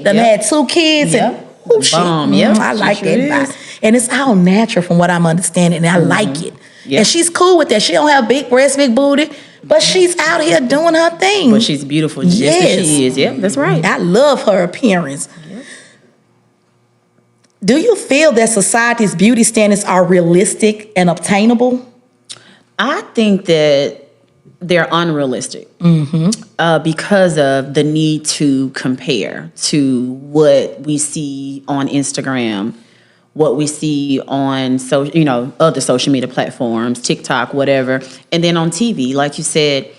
Done had 2 kids. Yep. And Bomb, I like sure that is. vibe. And it's all natural from what I'm understanding. And I like it. Yep. And she's cool with that. She don't have big breasts, big booty, but she's out here doing her thing. But she's beautiful just as she is. Yep, that's right. I love her appearance. Yep. Do you feel that society's beauty standards are realistic and obtainable? I think that they're unrealistic because of the need to compare to what we see on Instagram, what we see on other social media platforms, TikTok, whatever, and then on TV, like you said,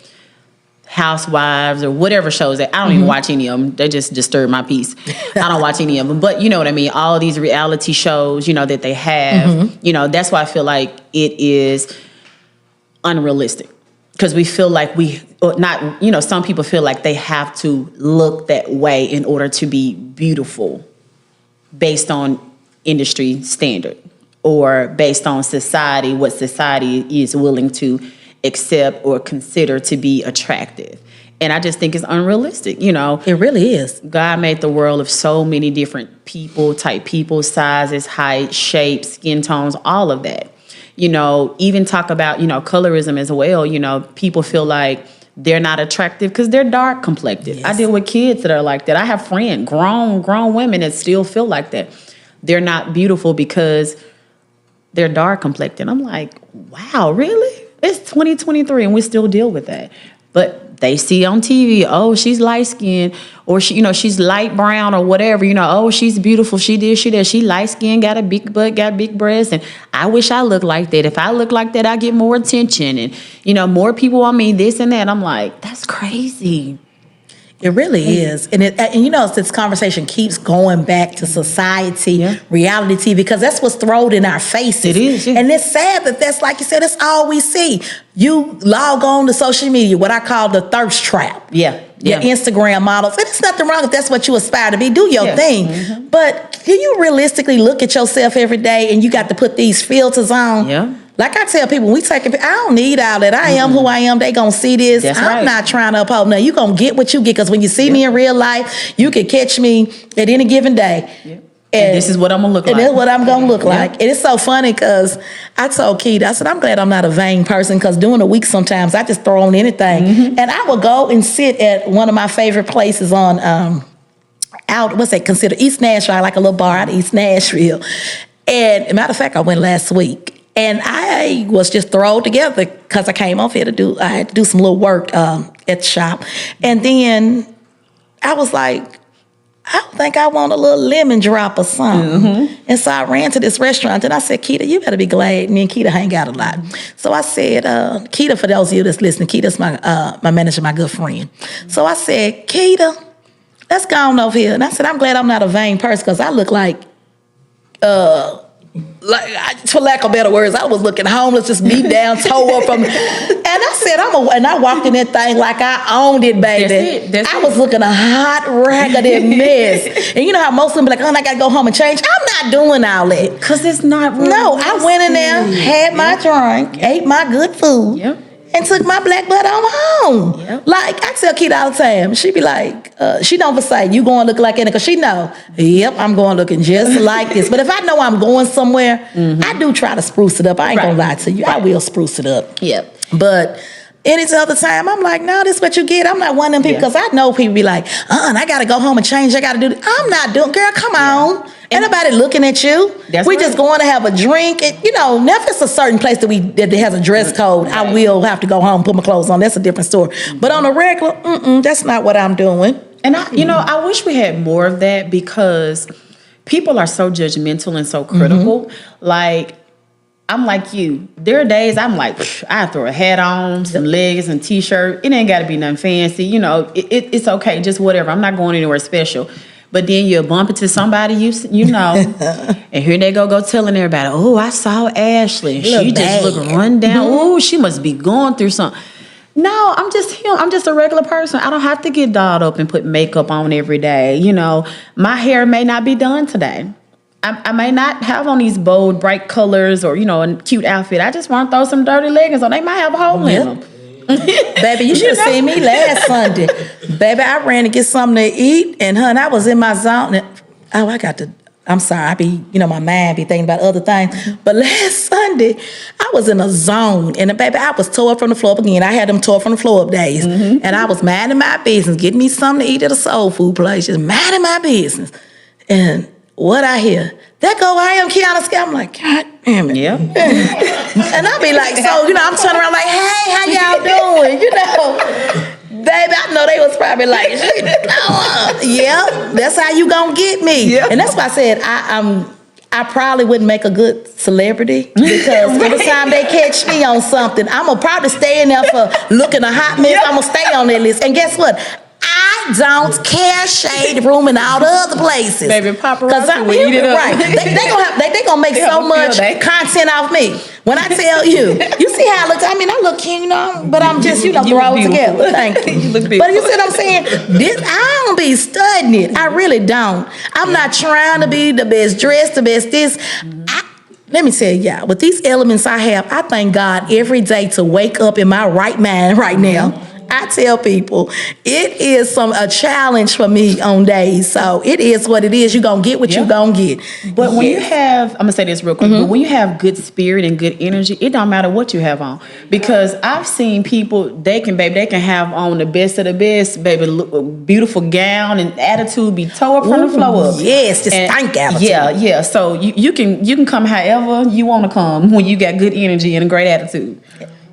Housewives or whatever shows that I don't even watch any of them. They just disturb my peace. I don't watch any of them, but you know what I mean. All these reality shows, that they have, that's why I feel like it is unrealistic. Because we feel like some people feel like they have to look that way in order to be beautiful based on industry standard or based on society, what society is willing to accept or consider to be attractive. And I just think it's unrealistic, It really is. God made the world of so many different people, sizes, height, shapes, skin tones, all of that. Even talk about, colorism as well. People feel like they're not attractive because they're dark complected. Yes. I deal with kids that are like that. I have friends, grown women that still feel like that. They're not beautiful because they're dark complected. I'm like, wow, really? It's 2023 and we still deal with that. But they see on TV, oh, she's light skinned, or she's light brown or whatever, oh, she's beautiful, she that, she light skinned, got a big butt, got big breasts, and I wish I looked like that. If I look like that, I get more attention and more people want me, this and that. I'm like, that's crazy. It really is. And this conversation keeps going back to society, reality TV, because that's what's thrown in our faces. It is, yeah. And it's sad that that's, like you said, that's all we see. You log on to social media, what I call the thirst trap. Yeah. Your Instagram models. And there's nothing wrong if that's what you aspire to be. Do your thing. But can you realistically look at yourself every day and you got to put these filters on? Yeah. Like I tell people, when we take I don't need all that. I am who I am. They gonna see this. That's I'm right. not trying to uphold nothing. You gonna get what you get, because when you see me in real life, you can catch me at any given day. Yeah. And this is what I'm gonna look like. And this is what I'm gonna look like. And it's so funny because I told Keita, I said, I'm glad I'm not a vain person, because during the week sometimes I just throw on anything. And I would go and sit at one of my favorite places on considered East Nashville, like a little bar out of East Nashville. And matter of fact, I went last week. And I was just thrown together because I came off here I had to do some little work at the shop. And then I was like, I don't think I want a little lemon drop or something. And so I ran to this restaurant and I said, Keita, you better be glad. Me and Keita hang out a lot. So I said, Keita, for those of you that's listening, Keita's my manager, my good friend. So I said, Keita, let's go on over here. And I said, I'm glad I'm not a vain person, because I look like, for lack of better words, I was looking homeless, just beat down, toe up from. And I said, and I walked in that thing like I owned it, baby. That's I was looking a hot, raggedy mess. And you know how most of them be like, oh, I gotta go home and change. I'm not doing all that. Because it's not real. No, I went in there, had my drink, ate my good food. And took my black butt on home. Like, I tell Keita all the time, she be like, she don't say, you going to look like it, because she know, I'm going looking just like this. But if I know I'm going somewhere, I do try to spruce it up. I ain't going to lie to you. I will spruce it up. But any other time, I'm like, no, this is what you get. I'm not one of them people, because I know people be like, I got to go home and change. I got to do this. I'm not doing, girl, come on. Ain't nobody looking at you. We just going to have a drink. And, never it's a certain place that has a dress code. I will have to go home and put my clothes on. That's a different story. But on a regular, that's not what I'm doing. And I wish we had more of that, because people are so judgmental and so critical. Like, I'm like you. There are days I'm like, I throw a hat on, some leggings and t-shirt. It ain't got to be nothing fancy. It's okay, just whatever. I'm not going anywhere special. But then you'll bump into somebody you know, and here they go telling everybody, oh, I saw Ashley. She just looked run down. Oh, she must be going through something. No, I'm just a regular person. I don't have to get dolled up and put makeup on every day. My hair may not be done today. I may not have on these bold, bright colors or, a cute outfit. I just want to throw some dirty leggings on. They might have a hole in them. Baby, you should have seen me last Sunday. Baby, I ran to get something to eat, and I was in my zone. I'm sorry, my mind be thinking about other things. But last Sunday, I was in a zone, and baby, I was tore up from the floor up again. I had them tore from the floor up days. And I was minding my business, getting me something to eat at a soul food place, just minding my business. And what I hear, that go I am Kiana Scott. I'm like, God damn it. Yeah. And I be like, so, I'm turning around like, hey, how y'all doing? Baby, I know they was probably like, yeah, that's how you gonna get me. Yeah. And that's why I said I probably wouldn't make a good celebrity because every time they catch me on something, I'm gonna probably stay in there for looking a hot mess. I'm gonna stay on that list. And guess what? I don't care Shade Room and all the other places. Baby, paparazzi will eat it up. Right. They gonna make so much content off me. When I tell you see how I look. I mean, I look cute, but I'm just, throw it together. Thank you. You look beautiful. But you see what I'm saying? I don't be studying it. I really don't. I'm not trying to be the best dressed, the best this. Let me tell y'all, with these elements I have, I thank God every day to wake up in my right mind right now. I tell people it is a challenge for me on days. So it is what it is. You're going to get what you're going to get. But when you have, I'm going to say this real quick, but when you have good spirit and good energy, it don't matter what you have on. Because I've seen people, they can have on the best of the best, baby, beautiful gown and attitude be tore up from the floor up. Yes, just stank attitude. Yeah. So you can come however you want to come when you got good energy and a great attitude.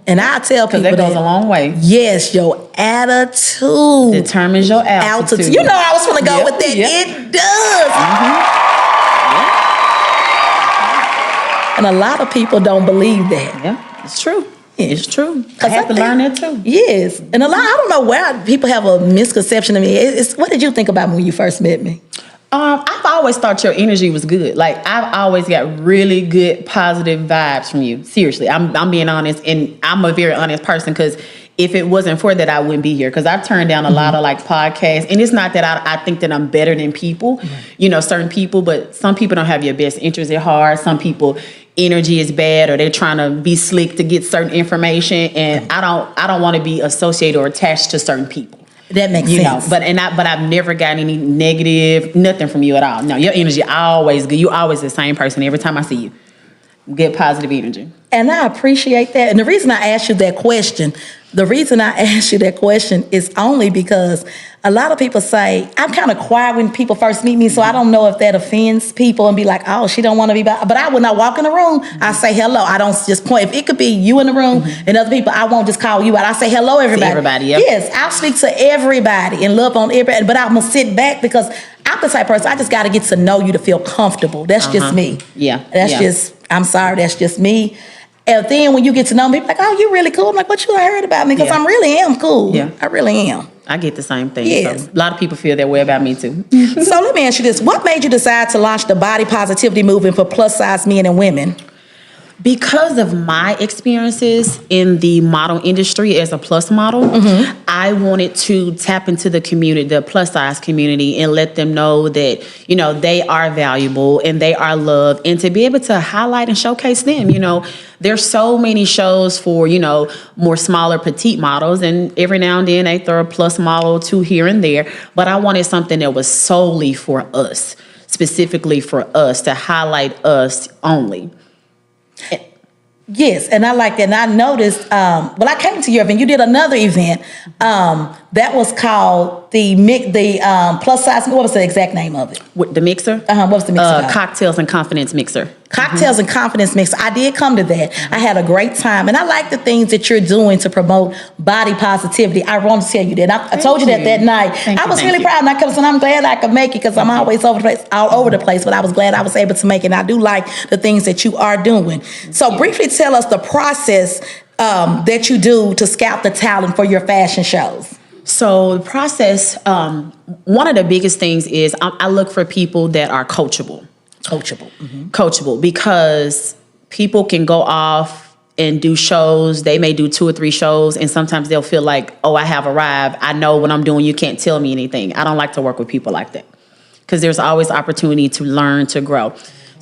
And I tell people that goes a long way. Yes, your attitude determines your altitude. You know I was going to go with that. Yep. It does. And a lot of people don't believe that. Yeah, it's true. It's true. I had to learn that too. Yes. And I don't know why people have a misconception of me. What did you think about me when you first met me? I've always thought your energy was good. Like, I've always got really good, positive vibes from you. Seriously, I'm being honest, and I'm a very honest person because if it wasn't for that, I wouldn't be here. Because I've turned down a lot of podcasts, and it's not that I think that I'm better than people, certain people, but some people don't have your best interests at heart. Some people energy is bad, or they're trying to be slick to get certain information, and I don't want to be associated or attached to certain people. That makes sense. But I've never gotten any negative, nothing from you at all. No, your energy always good. You always the same person every time I see you. Good positive energy. And I appreciate that. And the reason I asked you that question is only because a lot of people say, I'm kind of quiet when people first meet me, so I don't know if that offends people and be like, oh, she don't want to be by. But when I walk in the room, I say hello. I don't just point. If it could be you in the room and other people, I won't just call you out. I say hello, everybody. Everybody, yep. Yes, I'll speak to everybody and love on everybody, but I'm going to sit back because I'm the type of person, I just got to get to know you to feel comfortable. That's just me. Yeah. I'm sorry, that's just me. And then when you get to know me, like, oh, you really cool. I'm like, what you heard about me? Because I really am cool. Yeah. I really am. I get the same thing. Yes. So a lot of people feel that way about me too. So let me ask you this. What made you decide to launch the body positivity movement for plus size men and women? Because of my experiences in the model industry as a plus model, I wanted to tap into the community, the plus size community, and let them know that, they are valuable and they are loved, and to be able to highlight and showcase them. There's so many shows for, more smaller petite models, and every now and then they throw a plus model two here and there. But I wanted something that was solely for us, specifically for us, to highlight us only. Yes, and I like that. And I noticed, I came to your event. You did another event that was called the plus size. What was the exact name of it? The mixer? What was the mixer? Cocktails and Confidence Mixer. Cocktails and Confidence Mixer. I did come to that. I had a great time. And I like the things that you're doing to promote body positivity. I want to tell you that. I told you that night. I was really proud. And I kept saying, I'm glad I could make it because I'm always all over the place. But I was glad I was able to make it. And I do like the things that you are doing. So briefly tell us the process that you do to scout the talent for your fashion shows. So the process, one of the biggest things is I look for people that are coachable. Coachable, because people can go off and do shows. They may do 2 or 3 shows, and sometimes they'll feel like, oh, I have arrived. I know what I'm doing. You can't tell me anything. I don't like to work with people like that because there's always opportunity to learn, to grow.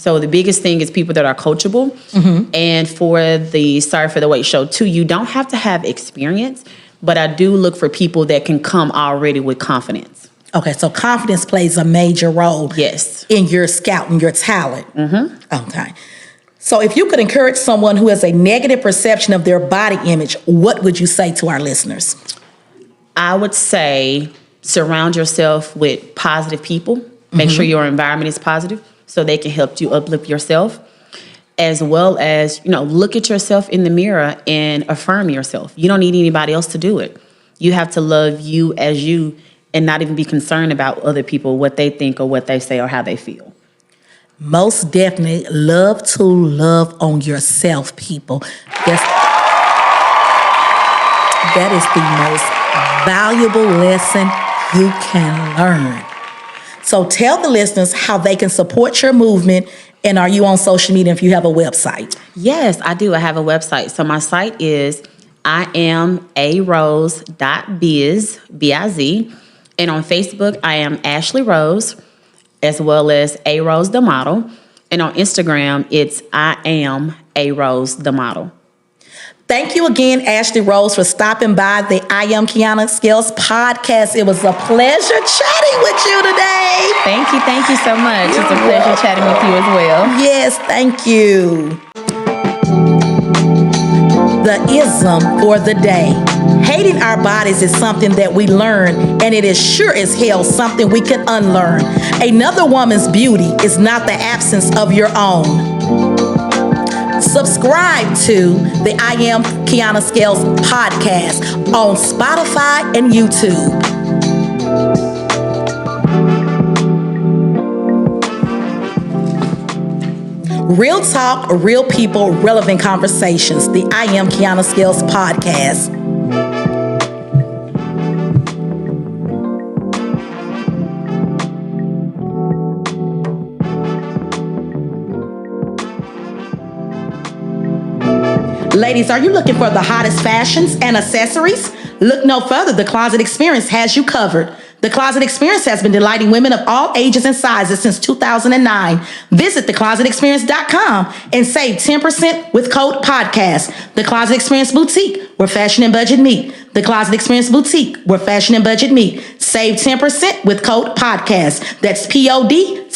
So the biggest thing is people that are coachable. And for the Sorry for the Wait show too, you don't have to have experience, but I do look for people that can come already with confidence. Okay, so confidence plays a major role. Yes. In your scouting, your talent. Okay. So if you could encourage someone who has a negative perception of their body image, what would you say to our listeners? I would say surround yourself with positive people. Make sure your environment is positive so they can help you uplift yourself, as well as, look at yourself in the mirror and affirm yourself. You don't need anybody else to do it. You have to love you as you and not even be concerned about other people, what they think or what they say or how they feel. Most definitely love to love on yourself, people. That is the most valuable lesson you can learn. So tell the listeners how they can support your movement, and are you on social media if you have a website? Yes, I do. I have a website. So my site is IamARose.biz, B-I-Z. And on Facebook, I am Ashley Rose, as well as A Rose the Model. And on Instagram, it's I am A Rose the Model. Thank you again, Ashley Rose, for stopping by the I Am Kiana Scales podcast. It was a pleasure chatting with you today. Thank you so much. It's a pleasure chatting with you as well. Yes, thank you. The ism for the day. Hating our bodies is something that we learn, and it is sure as hell something we can unlearn. Another woman's beauty is not the absence of your own. Subscribe to the I Am Kiana Scales podcast on Spotify and YouTube. Real talk, real people, relevant conversations. The I Am Kiana Scales podcast. Ladies, are you looking for the hottest fashions and accessories? Look no further. The Closet Experience has you covered. The Closet Experience has been delighting women of all ages and sizes since 2009. Visit theclosetexperience.com and save 10% with code podcast. The Closet Experience Boutique, where fashion and budget meet. The Closet Experience Boutique, where fashion and budget meet. Save 10% with code podcast. That's PODCAST.